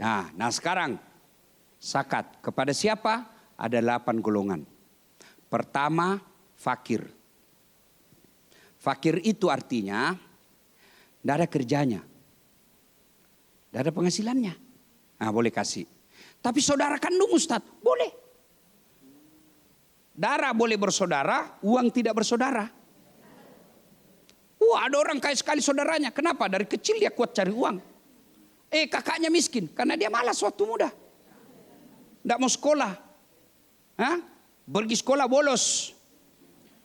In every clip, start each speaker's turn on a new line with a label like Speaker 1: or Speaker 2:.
Speaker 1: Nah sekarang zakat kepada siapa? Ada 8 golongan. Pertama, fakir. Fakir itu artinya tidak ada kerjanya, tidak ada penghasilannya. Nah boleh kasih. Tapi saudara kandung Ustadz, boleh. Darah boleh bersaudara, uang tidak bersaudara. Ada orang kaya sekali saudaranya. Kenapa? Dari kecil dia kuat cari uang. Kakaknya miskin karena dia malas waktu muda. Tidak mau sekolah. Pergi sekolah bolos.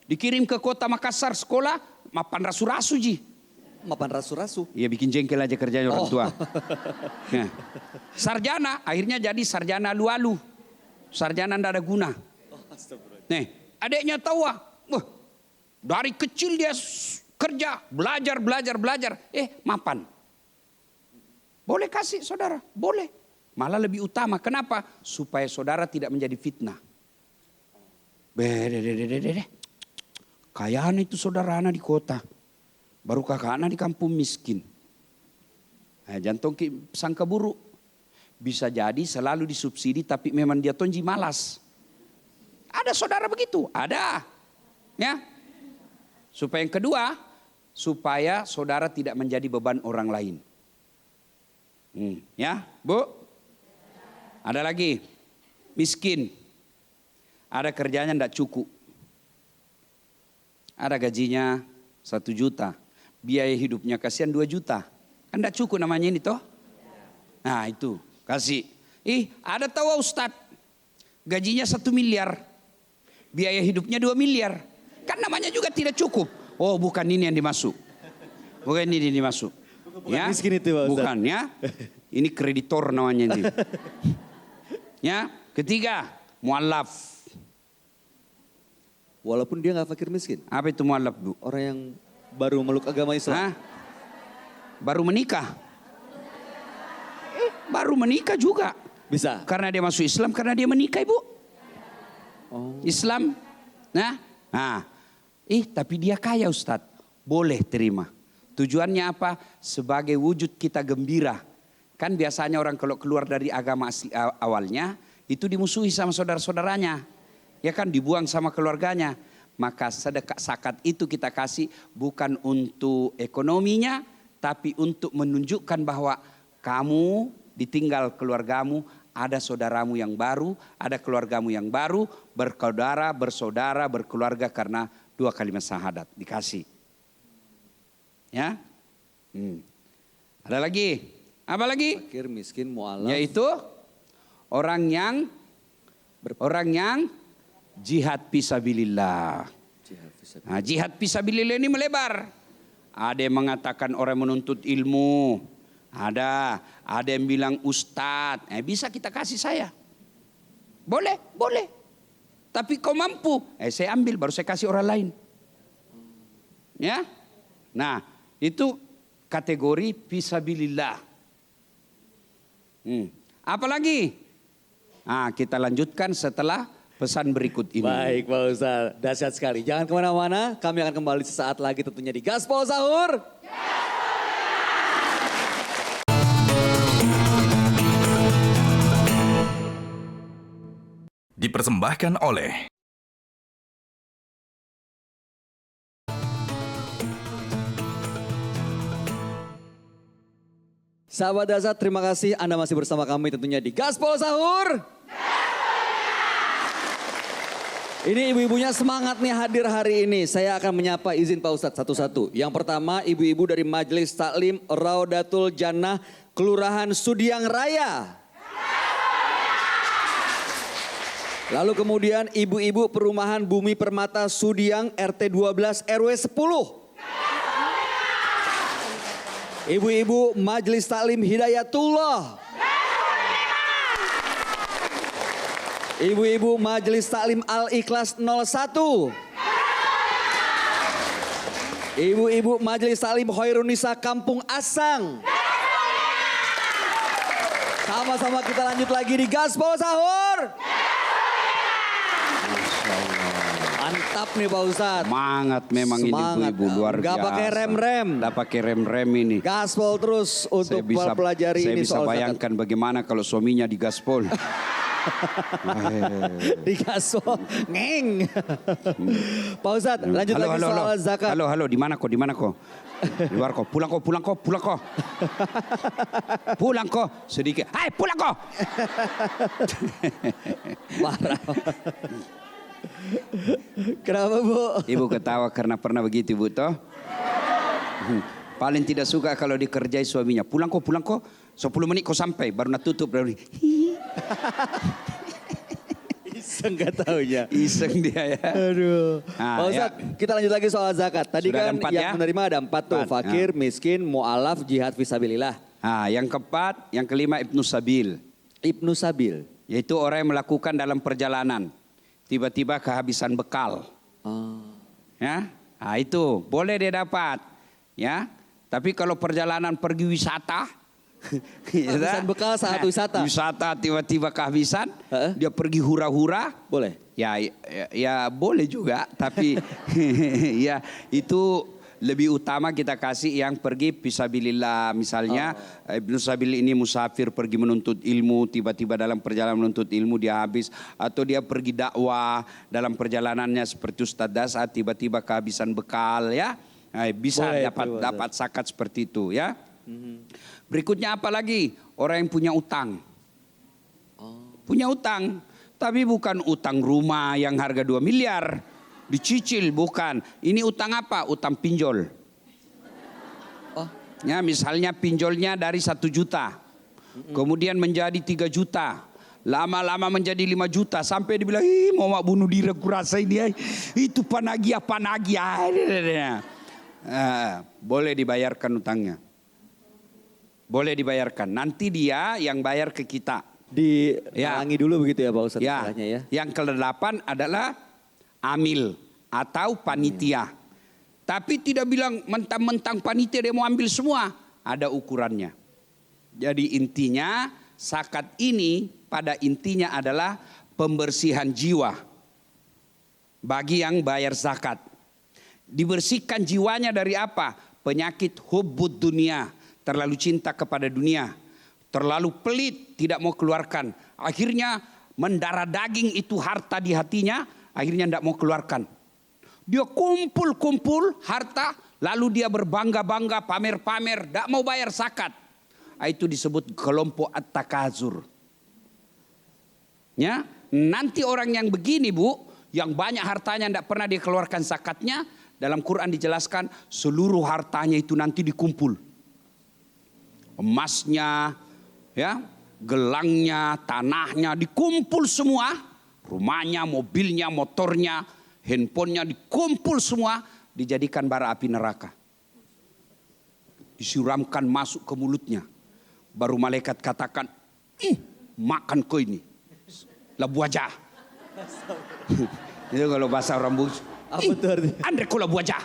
Speaker 1: Dikirim ke kota Makassar sekolah, mapan rasu-rasu ji.
Speaker 2: Mapan rasu-rasu?
Speaker 1: Iya bikin jengkel aja kerjanya orang tua. Nah, sarjana, akhirnya jadi sarjana lu-alu. Sarjana tidak ada guna. Nih, adiknya tahu dari kecil dia kerja, belajar. Mapan. Boleh kasih saudara, boleh. Malah lebih utama, kenapa? Supaya saudara tidak menjadi fitnah. Kayaan itu saudara anak di kota. Baru kakak anak di kampung miskin. Jantung sangka buruk. Bisa jadi selalu disubsidi tapi memang dia tonji malas. Ada saudara begitu? Ada. Ya. Supaya yang kedua, supaya saudara tidak menjadi beban orang lain. Ya, Bu? Ada lagi, miskin. Ada kerjanya tidak cukup. Ada gajinya 1 juta. Biaya hidupnya kasihan 2 juta. Kan tidak cukup namanya ini toh. Nah itu, kasih. Ada tahu Ustadz. Gajinya 1 miliar. Biaya hidupnya 2 miliar. Kan namanya juga tidak cukup. Oh bukan ini yang dimasuk. Bukan ini yang dimasuk.
Speaker 2: Bukan miskin itu Pak Ustadz.
Speaker 1: Bukan ya. Ini kreditor namanya ini. Ya, ketiga, mu'allaf.
Speaker 2: Walaupun dia nggak fakir miskin.
Speaker 1: Apa itu mu'allaf, Bu?
Speaker 2: Orang yang baru meluk agama Islam.
Speaker 1: Baru menikah. Baru menikah juga.
Speaker 2: Bisa.
Speaker 1: Karena dia masuk Islam, karena dia menikah, Ibu. Islam. Tapi dia kaya Ustadz. Boleh terima. Tujuannya apa? Sebagai wujud kita gembira. Kan biasanya orang kalau keluar dari agama asli awalnya, itu dimusuhi sama saudara-saudaranya. Ya kan, dibuang sama keluarganya. Maka sedekah zakat itu kita kasih bukan untuk ekonominya, tapi untuk menunjukkan bahwa kamu ditinggal keluargamu, ada saudaramu yang baru, ada keluargamu yang baru, bersaudara, berkeluarga karena 2 kalimat syahadat dikasih. Ya, ada lagi, apa lagi?
Speaker 2: Fakir, miskin, mu'alaf.
Speaker 1: Yaitu orang yang jihad fisabilillah. Jihad fisabilillah ini melebar. Ada yang mengatakan orang menuntut ilmu. Ada yang bilang ustadz. Bisa kita kasih saya. Boleh. Tapi kau mampu. Saya ambil baru saya kasih orang lain. Ya. Nah, itu kategori fisabilillah. Apalagi? Kita lanjutkan setelah pesan berikut ini.
Speaker 2: Baik Pak Ustadz, dahsyat sekali. Jangan kemana-mana, kami akan kembali sesaat lagi tentunya di Gaspol Sahur.
Speaker 3: Dipersembahkan oleh
Speaker 2: Sahabat Dahsyat, terima kasih Anda masih bersama kami tentunya di Gaspol Sahur. Ini ibu-ibunya semangat nih hadir hari ini. Saya akan menyapa, izin Pak Ustadz satu-satu. Yang pertama ibu-ibu dari Majelis Taklim Raudatul Jannah Kelurahan Sudiang Raya. Lalu kemudian ibu-ibu Perumahan Bumi Permata Sudiang RT 12 RW 10. Ibu-ibu Majelis Taklim Hidayatullah. Ibu-ibu Majelis Taklim Al-Ikhlas 01. Ibu-ibu Majelis Taklim Khairunisa Kampung Asang. Sama-sama kita lanjut lagi di Gaspol Sahur. Mantap. mantap nih Pak Ustadz.
Speaker 1: Semangat memang ini
Speaker 2: Semangat.
Speaker 1: ibu-ibu luar biasa.
Speaker 2: Nggak pakai rem-rem.
Speaker 1: Nggak pakai rem-rem ini.
Speaker 2: Gaspol terus untuk pelajari
Speaker 1: saya
Speaker 2: ini
Speaker 1: bisa
Speaker 2: soal zakat.
Speaker 1: bayangkan bagaimana kalau suaminya digaspol.
Speaker 2: Di gaspol, ngeng. Pak Ustadz, lanjut lagi soal zakat.
Speaker 1: Halo, di mana kok? Di luar kok. Pulang kok. Pulang kok. Sedikit. Hai, pulang kok.
Speaker 2: Marah. Kenapa Bu?
Speaker 1: Ibu ketawa karena pernah begitu ibu toh. Paling tidak suka kalau dikerjai suaminya. Pulang kok. 10 menit kok sampai. Baru nak tutup.
Speaker 2: Iseng gak taunya.
Speaker 1: Iseng dia ya.
Speaker 2: Aduh.
Speaker 1: Nah,
Speaker 2: Pak Ustadz, kita lanjut lagi soal zakat. Tadi
Speaker 1: Sudah ada
Speaker 2: kan
Speaker 1: 4
Speaker 2: yang
Speaker 1: ya?
Speaker 2: menerima ada 4 tuh.
Speaker 1: 4,
Speaker 2: Fakir, miskin, mu'alaf, jihad fisabilillah.
Speaker 1: Nah, yang keempat, yang kelima Ibnu Sabil.
Speaker 2: Ibnu Sabil.
Speaker 1: Yaitu orang yang melakukan dalam perjalanan. Tiba-tiba kehabisan bekal. Ya, nah, itu boleh dia dapat. Ya, tapi kalau perjalanan pergi wisata,
Speaker 2: Kehabisan bekal saat wisata.
Speaker 1: Wisata tiba-tiba kehabisan,
Speaker 2: Heeh.
Speaker 1: dia pergi hura-hura.
Speaker 2: Boleh?
Speaker 1: Ya boleh juga, tapi ya itu lebih utama kita kasih yang pergi fisabilillah. Misalnya Ibnu Sabil ini musafir pergi menuntut ilmu, tiba-tiba dalam perjalanan menuntut ilmu dia habis. Atau dia pergi dakwah dalam perjalanannya seperti Ustadz Dasar tiba-tiba kehabisan bekal ya. Nah, bisa
Speaker 2: Boleh,
Speaker 1: dapat zakat seperti itu ya. Berikutnya apa lagi? Orang yang punya utang. Punya utang. Tapi bukan utang rumah yang harga 2 miliar. Dicicil, bukan. Ini utang apa? Utang pinjol. Ya, misalnya pinjolnya dari 1 juta. Kemudian menjadi 3 juta. Lama-lama menjadi 5 juta. Sampai dibilang, mau bunuh diri aku rasa ini. Itu panagih. Boleh dibayarkan utangnya. Boleh dibayarkan. Nanti dia yang bayar ke kita.
Speaker 2: Dihalangi dulu begitu ya Pak Ustadz istilahnya ya.
Speaker 1: Yang ke-8 adalah amil atau panitia. Tapi tidak bilang mentang-mentang panitia dia mau ambil semua. Ada ukurannya. Jadi intinya zakat ini pada intinya adalah pembersihan jiwa. Bagi yang bayar zakat. Dibersihkan jiwanya dari apa? Penyakit hubbud dunia. Terlalu cinta kepada dunia. Terlalu pelit, tidak mau keluarkan. Akhirnya mendarah daging itu harta di hatinya. Akhirnya tidak mau keluarkan. Dia kumpul harta. Lalu dia berbangga-bangga, pamer-pamer. Tidak mau bayar zakat. Itu disebut kelompok at-takazur. Ya, nanti orang yang begini Bu. Yang banyak hartanya tidak pernah dikeluarkan zakatnya. Dalam Quran dijelaskan seluruh hartanya itu nanti dikumpul. Emasnya, ya, gelangnya, tanahnya dikumpul semua, rumahnya, mobilnya, motornya, handphonenya dikumpul semua, dijadikan bara api neraka. Disiramkan masuk ke mulutnya. Baru malaikat katakan, makan kau ini, labu wajah. Itu kalau bahasa orang bus, Andre kau labu wajah.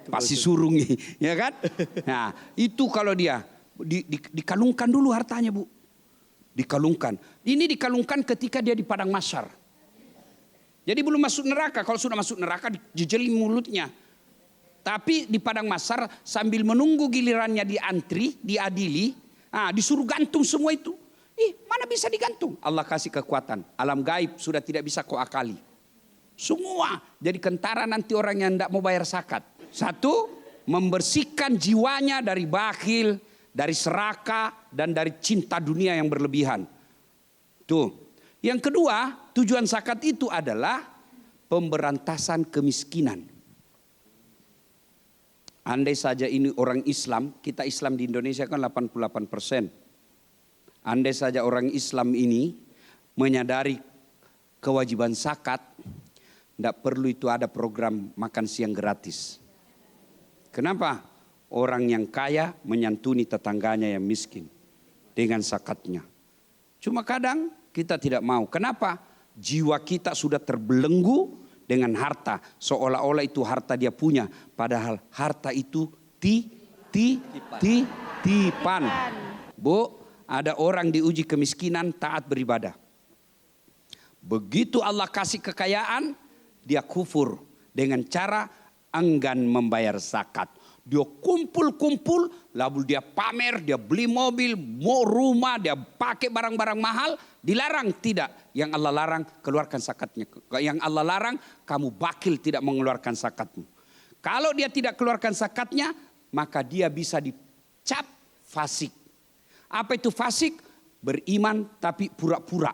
Speaker 1: Pasti surungi, ya kan? Nah, itu kalau dia dikalungkan dulu hartanya Bu. Dikalungkan. Ini dikalungkan ketika dia di padang mahsyar. Jadi belum masuk neraka. Kalau sudah masuk neraka dijeli mulutnya. Tapi di padang mahsyar sambil menunggu gilirannya diantri, diadili, disuruh gantung semua itu. Mana bisa digantung? Allah kasih kekuatan. Alam gaib sudah tidak bisa kau akali. Semua jadi kentara nanti orang yang tidak mau bayar zakat. 1, membersihkan jiwanya dari bakhil, dari serakah, dan dari cinta dunia yang berlebihan. Tuh. Yang kedua, tujuan zakat itu adalah pemberantasan kemiskinan. Andai saja ini orang Islam, kita Islam di Indonesia kan 88%. Andai saja orang Islam ini menyadari kewajiban zakat, tidak perlu itu ada program makan siang gratis. Kenapa? Orang yang kaya menyantuni tetangganya yang miskin dengan zakatnya. Cuma kadang kita tidak mau. Kenapa? Jiwa kita sudah terbelenggu dengan harta. Seolah-olah itu harta dia punya. Padahal harta itu tipan. Bu, ada orang diuji kemiskinan taat beribadah. Begitu Allah kasih kekayaan, dia kufur dengan cara enggan membayar zakat. Dia kumpul-kumpul, lalu dia pamer, dia beli mobil, mau rumah, dia pakai barang-barang mahal, dilarang tidak. Yang Allah larang, keluarkan zakatnya. Yang Allah larang, kamu bakil tidak mengeluarkan zakatmu. Kalau dia tidak keluarkan zakatnya, maka dia bisa dicap fasik. Apa itu fasik? Beriman tapi pura-pura.